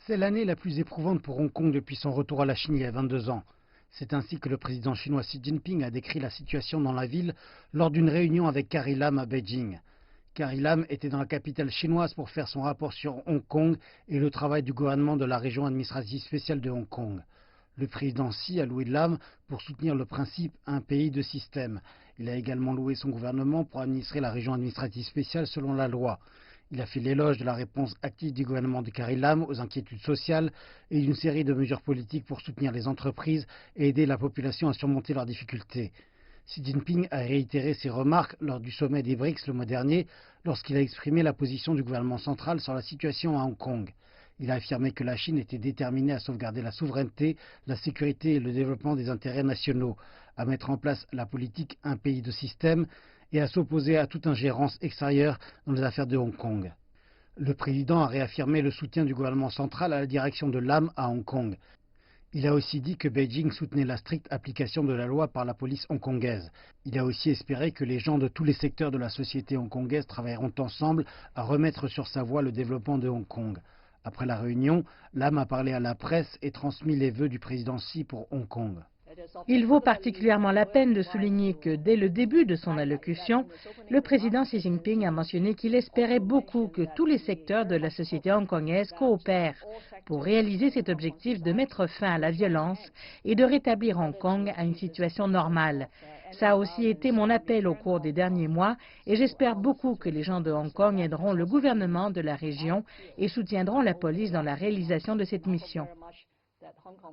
C'est l'année la plus éprouvante pour Hong Kong depuis son retour à la Chine il y a 22 ans. C'est ainsi que le président chinois Xi Jinping a décrit la situation dans la ville lors d'une réunion avec Carrie Lam à Beijing. Carrie Lam était dans la capitale chinoise pour faire son rapport sur Hong Kong et le travail du gouvernement de la région administrative spéciale de Hong Kong. Le président Xi a loué Lam pour soutenir le principe un pays deux systèmes. Il a également loué son gouvernement pour administrer la région administrative spéciale selon la loi. Il a fait l'éloge de la réponse active du gouvernement de Carrie Lam aux inquiétudes sociales et d'une série de mesures politiques pour soutenir les entreprises et aider la population à surmonter leurs difficultés. Xi Jinping a réitéré ses remarques lors du sommet des BRICS le mois dernier, lorsqu'il a exprimé la position du gouvernement central sur la situation à Hong Kong. Il a affirmé que la Chine était déterminée à sauvegarder la souveraineté, la sécurité et le développement des intérêts nationaux, à mettre en place la politique un pays deux systèmes et à s'opposer à toute ingérence extérieure dans les affaires de Hong Kong. Le président a réaffirmé le soutien du gouvernement central à la direction de Lam à Hong Kong. Il a aussi dit que Beijing soutenait la stricte application de la loi par la police hongkongaise. Il a aussi espéré que les gens de tous les secteurs de la société hongkongaise travailleront ensemble à remettre sur sa voie le développement de Hong Kong. Après la réunion, Lam a parlé à la presse et transmis les vœux du président Xi pour Hong Kong. Il vaut particulièrement la peine de souligner que dès le début de son allocution, le président Xi Jinping a mentionné qu'il espérait beaucoup que tous les secteurs de la société hongkongaise coopèrent pour réaliser cet objectif de mettre fin à la violence et de rétablir Hong Kong à une situation normale. Ça a aussi été mon appel au cours des derniers mois et j'espère beaucoup que les gens de Hong Kong aideront le gouvernement de la région et soutiendront la police dans la réalisation de cette mission.